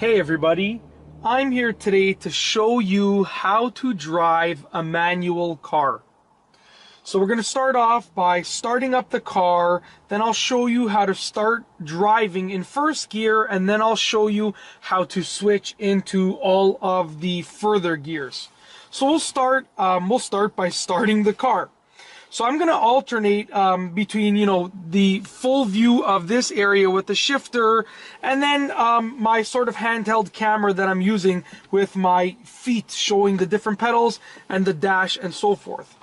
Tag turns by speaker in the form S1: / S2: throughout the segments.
S1: Hey everybody, I'm here today to show you how to drive a manual car. So we're going to start off by starting up the car, then I'll show you how to start driving in first gear, and then I'll show you how to switch into all of the further gears. So we'll start by starting the car. So I'm going to alternate between, the full view of this area with the shifter and then my sort of handheld camera that I'm using with my feet showing the different pedals and the dash and so forth.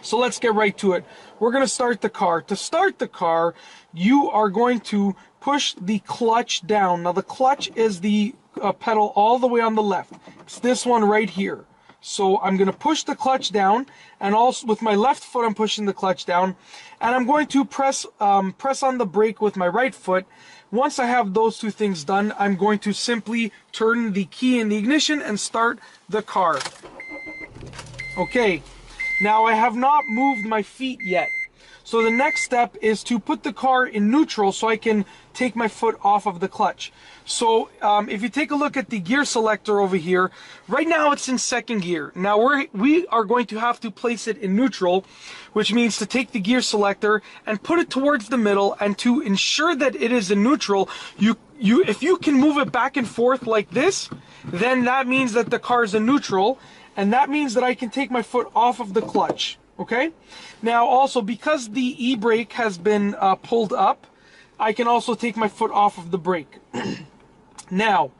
S1: So let's get right to it. We're going to start the car. To start the car, you are going to push the clutch down. Now the clutch is the pedal all the way on the left. It's this one right here. So I'm going to push the clutch down, and also with my left foot I'm pushing the clutch down, and I'm going to press on the brake with my right foot. Once I have those two things done, I'm going to simply turn the key in the ignition and start the car. Okay, now I have not moved my feet yet. So the next step is to put the car in neutral so I can take my foot off of the clutch. So if you take a look at the gear selector over here, right now it's in second gear. Now we are going to have to place it in neutral, which means to take the gear selector and put it towards the middle, and to ensure that it is in neutral, if you can move it back and forth like this, then that means that the car is in neutral, and that means that I can take my foot off of the clutch. Okay, now also because the e-brake has been pulled up, I can also take my foot off of the brake. Now,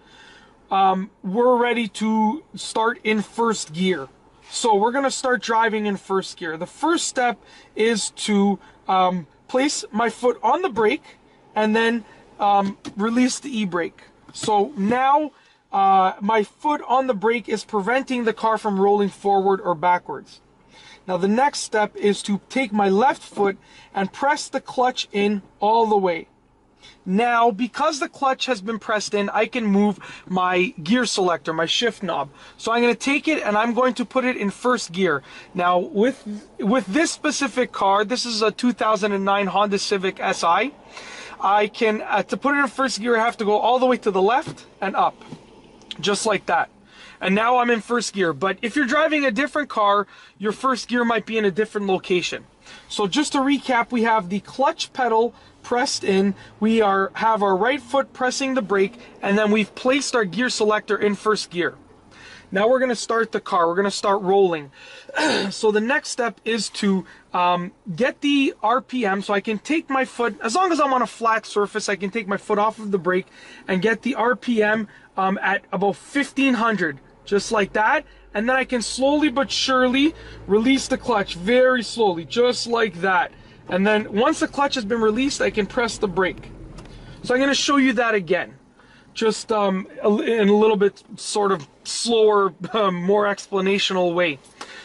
S1: we're ready to start in first gear. So we're going to start driving in first gear. The first step is to place my foot on the brake and then release the e-brake. So now my foot on the brake is preventing the car from rolling forward or backwards. Now the next step is to take my left foot and press the clutch in all the way. Now, because the clutch has been pressed in, I can move my gear selector, my shift knob. So I'm going to take it and I'm going to put it in first gear. Now, with this specific car, this is a 2009 Honda Civic Si, I can, to put it in first gear, I have to go all the way to the left and up, just like that. And now I'm in first gear. But if you're driving a different car, your first gear might be in a different location. So just to recap, we have the clutch pedal pressed in, we have our right foot pressing the brake, and then we've placed our gear selector in first gear. Now we're going to start the car. We're going to start rolling. So the next step is to get the RPM, so I can take my foot, as long as I'm on a flat surface, I can take my foot off of the brake and get the RPM at about 1500. Just like that, and then I can slowly but surely release the clutch, very slowly, just like that. And then once the clutch has been released, I can press the brake. So I'm going to show you that again, just in a little bit sort of slower, more explanational way.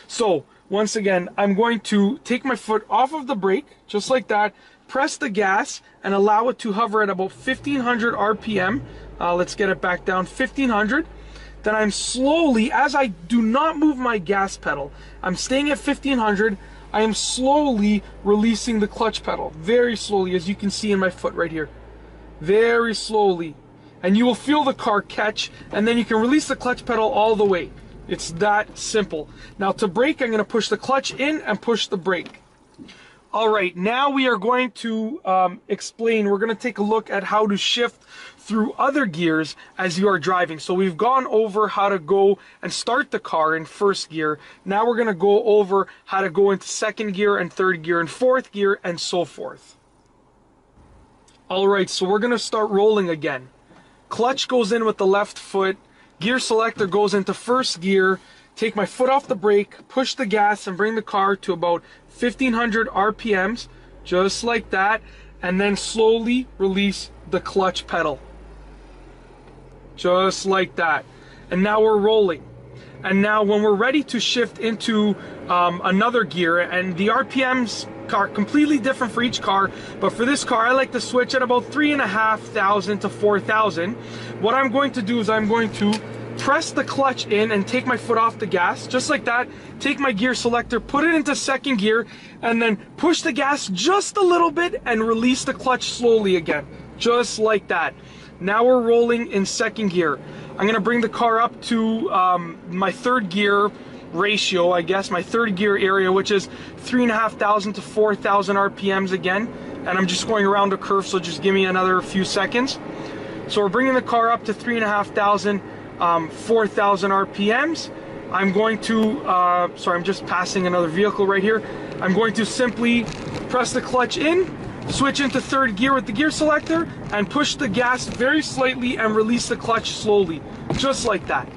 S1: So once again, I'm going to take my foot off of the brake, just like that, press the gas, and allow it to hover at about 1500 RPM. Let's get it back down, 1500. Then I'm slowly, as I do not move my gas pedal, I'm staying at 1500, I am slowly releasing the clutch pedal, very slowly, as you can see in my foot right here, very slowly. And you will feel the car catch, and then you can release the clutch pedal all the way. It's that simple. Now to brake, I'm going to push the clutch in and push the brake. All right, now we are going to explain, we're going to take a look at how to shift through other gears as you are driving. So we've gone over how to go and start the car in first gear. Now we're going to go over how to go into second gear and third gear and fourth gear and so forth. All right, so we're going to start rolling again. Clutch goes in with the left foot, gear selector goes into first gear, take my foot off the brake, push the gas, and bring the car to about 1500 RPMs, just like that, and then slowly release the clutch pedal. Just like that. And now we're rolling. And now when we're ready to shift into another gear, and the RPMs are completely different for each car, but for this car I like to switch at about 3,500 to 4,000. What I'm going to do is I'm going to press the clutch in and take my foot off the gas, just like that, take my gear selector, put it into second gear, and then push the gas just a little bit and release the clutch slowly again, just like that. Now we're rolling in second gear. I'm gonna bring the car up to my third gear ratio, I guess, my third gear area, which is 3,500 to 4,000 RPMs again. And I'm just going around a curve, so just give me another few seconds. So we're bringing the car up to 3,500, 4,000 RPMs. I'm going to, sorry, I'm just passing another vehicle right here. I'm going to simply press the clutch in, switch into third gear with the gear selector, and push the gas very slightly and release the clutch slowly, just like that.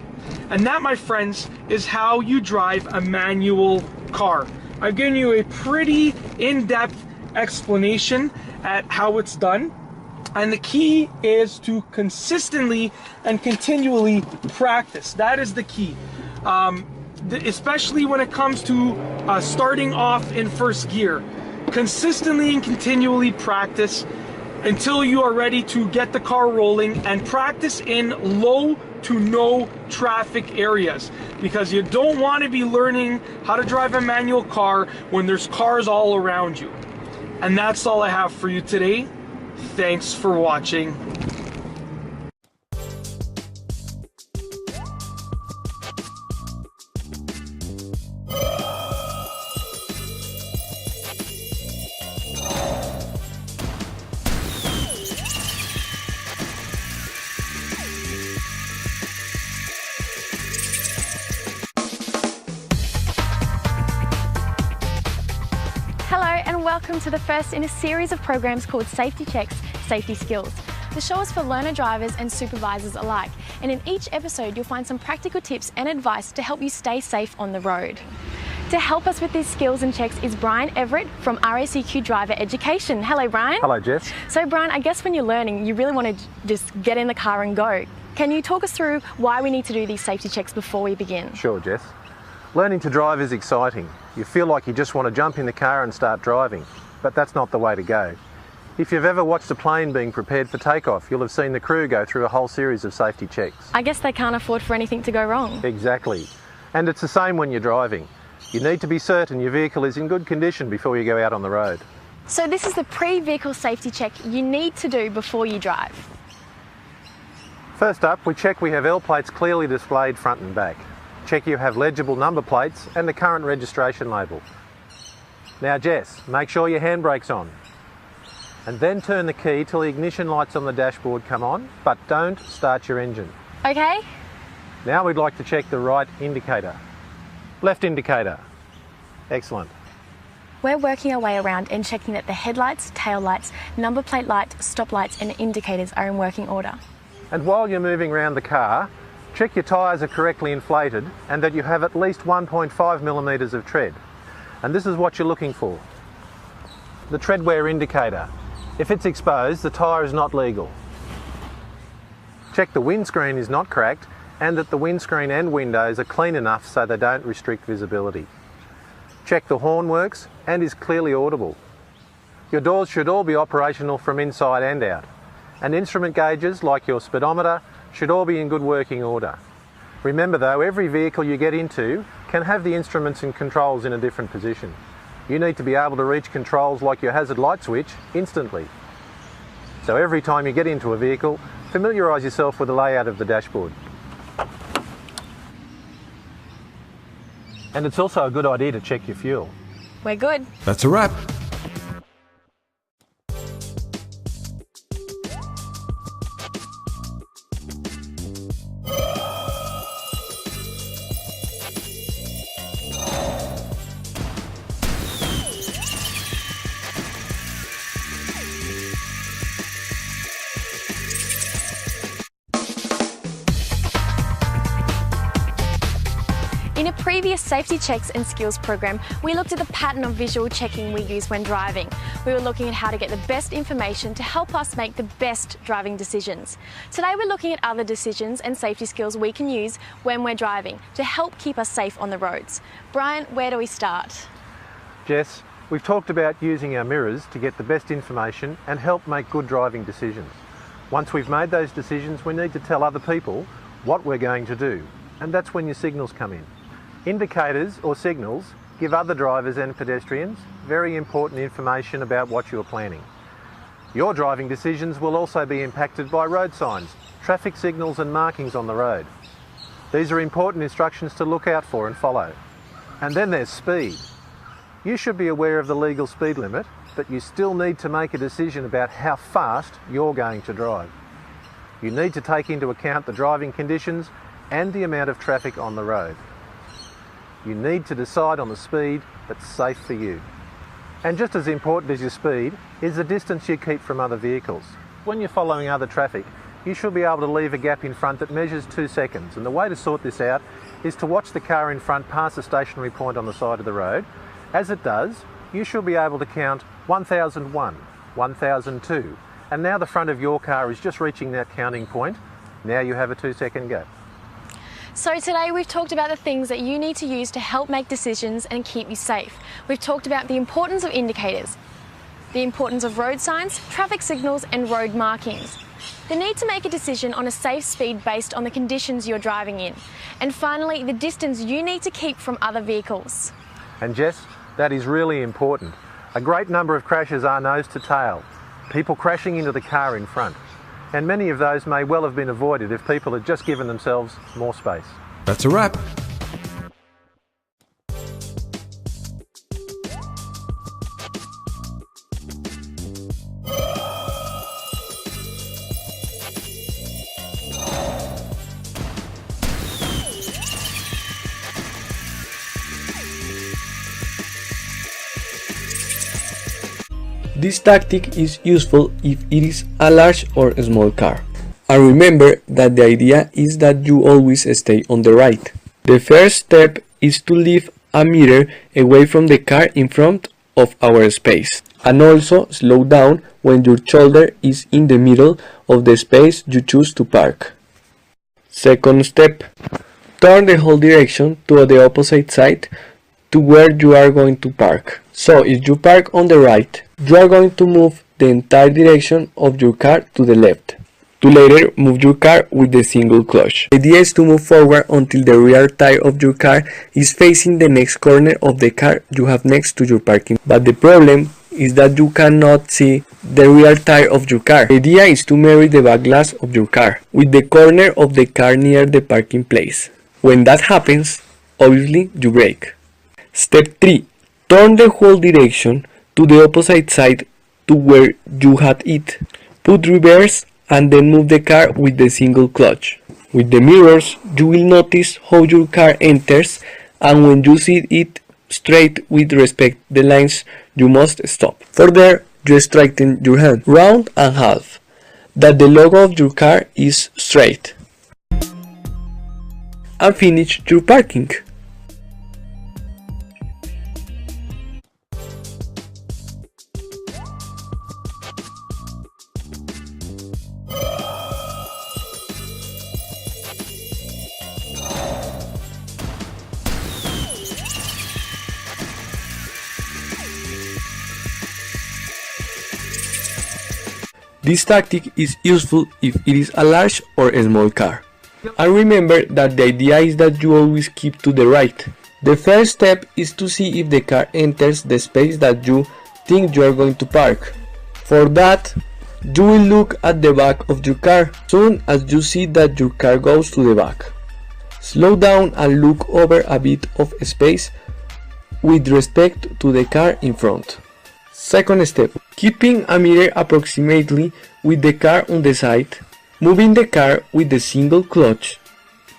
S1: And that, my friends, is how you drive a manual car. I've given you a pretty in-depth explanation at how it's done. And the key is to consistently and continually practice. That is the key. Especially when it comes to starting off in first gear. Consistently and continually practice until you are ready to get the car rolling, and practice in low to no traffic areas, because you don't want to be learning how to drive a manual car when there's cars all around you. And that's all I have for you today. Thanks for watching.
S2: Hello and welcome to the first in a series of programs called Safety Checks, Safety Skills. The show is for learner drivers and supervisors alike, and in each episode you'll find some practical tips and advice to help you stay safe on the road. To help us with these skills and checks is Brian Everett from RACQ Driver Education. Hello Brian.
S3: Hello Jess.
S2: So Brian, I guess when you're learning you really want to just get in the car and go. Can you talk us through why we need to do these safety checks before we begin?
S3: Sure Jess. Learning to drive is exciting. You feel like you just want to jump in the car and start driving, but that's not the way to go. If you've ever watched a plane being prepared for takeoff, you'll have seen the crew go through a whole series of safety checks.
S2: I guess they can't afford for anything to go wrong.
S3: Exactly. And it's the same when you're driving. You need to be certain your vehicle is in good condition before you go out on the road.
S2: So this is the pre-vehicle safety check you need to do before you drive.
S3: First up, we check we have L plates clearly displayed front and back. Check you have legible number plates and the current registration label. Now Jess, make sure your handbrake's on. And then turn the key till the ignition lights on the dashboard come on, but don't start your engine.
S2: Okay.
S3: Now we'd like to check the right indicator. Left indicator. Excellent.
S2: We're working our way around and checking that the headlights, tail lights, number plate light, stop lights and indicators are in working order.
S3: And while you're moving around the car, check your tyres are correctly inflated and that you have at least 1.5 millimetres of tread. And this is what you're looking for. The tread wear indicator. If it's exposed, the tyre is not legal. Check the windscreen is not cracked and that the windscreen and windows are clean enough so they don't restrict visibility. Check the horn works and is clearly audible. Your doors should all be operational from inside and out. And instrument gauges, like your speedometer, should all be in good working order. Remember though, every vehicle you get into can have the instruments and controls in a different position. You need to be able to reach controls like your hazard light switch instantly. So every time you get into a vehicle, familiarise yourself with the layout of the dashboard. And it's also a good idea to check your fuel.
S2: We're good.
S4: That's a wrap.
S2: In a previous safety checks and skills program, we looked at the pattern of visual checking we use when driving. We were looking at how to get the best information to help us make the best driving decisions. Today we're looking at other decisions and safety skills we can use when we're driving to help keep us safe on the roads. Brian, where do we start?
S3: Jess, we've talked about using our mirrors to get the best information and help make good driving decisions. Once we've made those decisions, we need to tell other people what we're going to do, and that's when your signals come in. Indicators or signals give other drivers and pedestrians very important information about what you're planning. Your driving decisions will also be impacted by road signs, traffic signals and markings on the road. These are important instructions to look out for and follow. And then there's speed. You should be aware of the legal speed limit, but you still need to make a decision about how fast you're going to drive. You need to take into account the driving conditions and the amount of traffic on the road. You need to decide on the speed that's safe for you. And just as important as your speed is the distance you keep from other vehicles. When you're following other traffic, you should be able to leave a gap in front that measures 2 seconds. And the way to sort this out is to watch the car in front pass a stationary point on the side of the road. As it does, you should be able to count 1001, 1002, and now the front of your car is just reaching that counting point. Now you have a 2-second gap.
S2: So today we've talked about the things that you need to use to help make decisions and keep you safe. We've talked about the importance of indicators, the importance of road signs, traffic signals and road markings, the need to make a decision on a safe speed based on the conditions you're driving in, and finally the distance you need to keep from other vehicles.
S3: And Jess, that is really important. A great number of crashes are nose to tail, people crashing into the car in front. And many of those may well have been avoided if people had just given themselves more space.
S4: That's a wrap.
S5: This tactic is useful if it is a large or a small car. And remember that the idea is that you always stay on the right. The first step is to leave a meter away from the car in front of our space. And also slow down when your shoulder is in the middle of the space you choose to park. Second step, turn the whole direction to the opposite side to where you are going to park. So if you park on the right, you are going to move the entire direction of your car to the left. To later move your car with the single clutch. The idea is to move forward until the rear tire of your car is facing the next corner of the car you have next to your parking. But the problem is that you cannot see the rear tire of your car. The idea is to marry the back glass of your car with the corner of the car near the parking place. When that happens, obviously you brake. Step 3. Turn the whole direction to the opposite side to where you had it. Put reverse and then move the car with the single clutch. With the mirrors, you will notice how your car enters, and when you see it straight with respect the lines, you must stop. For there, you straighten your hand round and half, that the logo of your car is straight. And finish your parking. This tactic is useful if it is a large or a small car. And remember that the idea is that you always keep to the right. The first step is to see if the car enters the space that you think you are going to park. For that, you will look at the back of your car soon as you see that your car goes to the back. Slow down and look over a bit of space with respect to the car in front. Second step, keeping a mirror approximately with the car on the side, moving the car with the single clutch.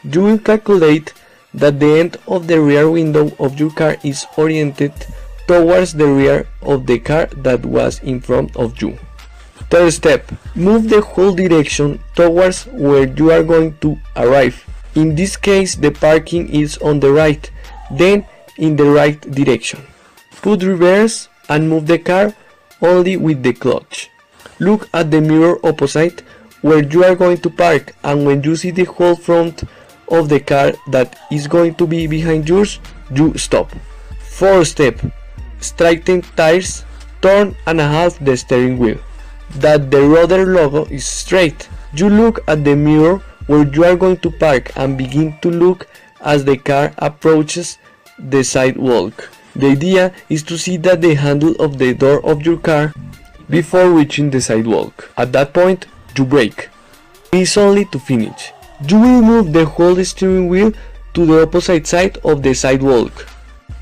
S5: You will calculate that the end of the rear window of your car is oriented towards the rear of the car that was in front of you. Third step, move the whole direction towards where you are going to arrive. In this case, the parking is on the right, then in the right direction. Put reverse and move the car only with the clutch. Look at the mirror opposite where you are going to park, and when you see the whole front of the car that is going to be behind yours, you stop. Fourth step, straighten tires, turn and half the steering wheel, that the rudder logo is straight. You look at the mirror where you are going to park and begin to look as the car approaches the sidewalk. The idea is to see that the handle of the door of your car before reaching the sidewalk. At that point, you brake. It's only to finish. You will move the whole steering wheel to the opposite side of the sidewalk.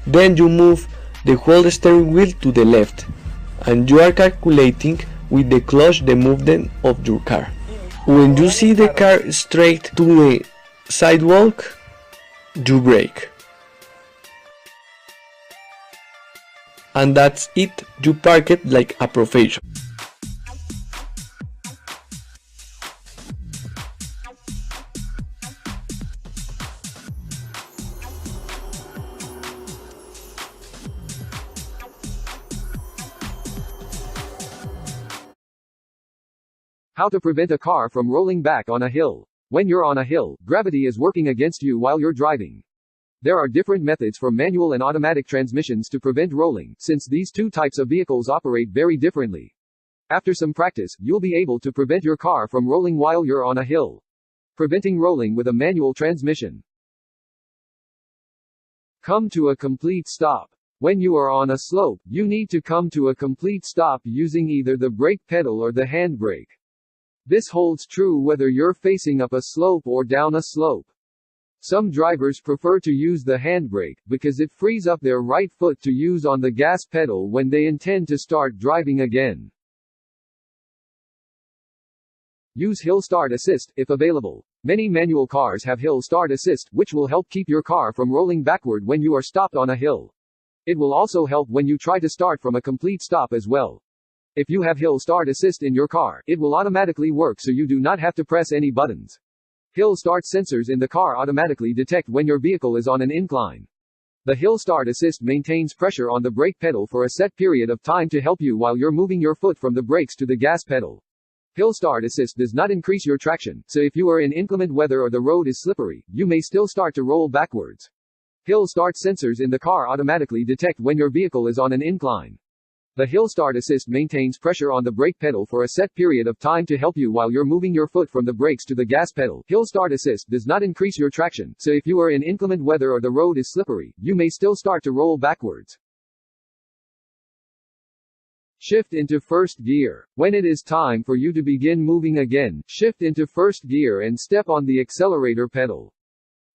S5: Then you move the whole steering wheel to the left, and you are calculating with the clutch the movement of your car. When you see the car straight to the sidewalk, you brake. And that's it, you park it like a professional.
S4: How to prevent a car from rolling back on a hill. When you're on a hill, gravity is working against you while you're driving. There are different methods for manual and automatic transmissions to prevent rolling, since these two types of vehicles operate very differently. After some practice, you'll be able to prevent your car from rolling while you're on a hill. Preventing rolling with a manual transmission. Come to a complete stop. When you are on a slope, you need to come to a complete stop using either the brake pedal or the handbrake. This holds true whether you're facing up a slope or down a slope. Some drivers prefer to use the handbrake, because it frees up their right foot to use on the gas pedal when they intend to start driving again. Use Hill Start Assist, if available. Many manual cars have Hill Start Assist, which will help keep your car from rolling backward when you are stopped on a hill. It will also help when you try to start from a complete stop as well. If you have Hill Start Assist in your car, it will automatically work so you do not have to press any buttons. Hill Start sensors in the car automatically detect when your vehicle is on an incline. The Hill Start Assist maintains pressure on the brake pedal for a set period of time to help you while you're moving your foot from the brakes to the gas pedal. Hill Start Assist does not increase your traction, so if you are in inclement weather or the road is slippery, you may still start to roll backwards. Hill Start sensors in the car automatically detect when your vehicle is on an incline. The Hill Start Assist maintains pressure on the brake pedal for a set period of time to help you while you're moving your foot from the brakes to the gas pedal. Hill Start Assist does not increase your traction, so if you are in inclement weather or the road is slippery, you may still start to roll backwards. Shift into first gear. When it is time for you to begin moving again, shift into first gear and step on the accelerator pedal.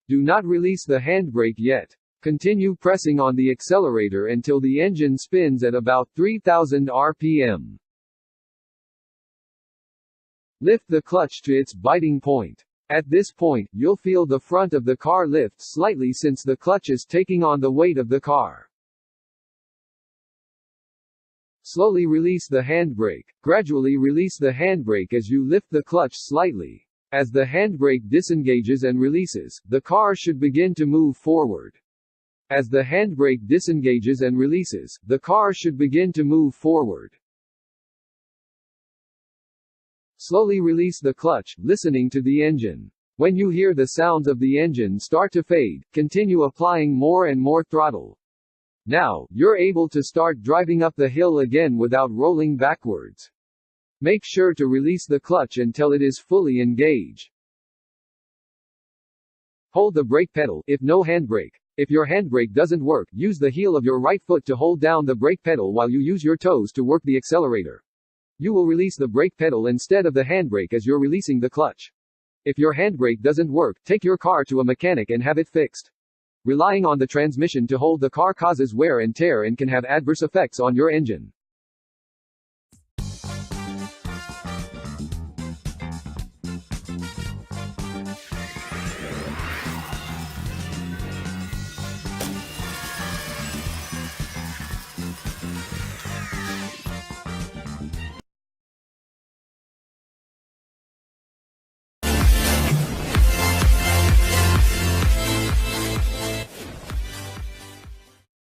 S4: Do not release the handbrake yet. Continue pressing on the accelerator until the engine spins at about 3000 RPM. Lift the clutch to its biting point. At this point, you'll feel the front of the car lift slightly since the clutch is taking on the weight of the car. Slowly release the handbrake. Gradually release the handbrake as you lift the clutch slightly. As the handbrake disengages and releases, the car should begin to move forward. As the handbrake disengages and releases, the car should begin to move forward. Slowly release the clutch, listening to the engine. When you hear the sounds of the engine start to fade, continue applying more and more throttle. Now, you're able to start driving up the hill again without rolling backwards. Make sure to release the clutch until it is fully engaged. Hold the brake pedal, if no handbrake. If your handbrake doesn't work, use the heel of your right foot to hold down the brake pedal while you use your toes to work the accelerator. You will release the brake pedal instead of the handbrake as you're releasing the clutch. If your handbrake doesn't work, take your car to a mechanic and have it fixed. Relying on the transmission to hold the car causes wear and tear and can have adverse effects on your engine.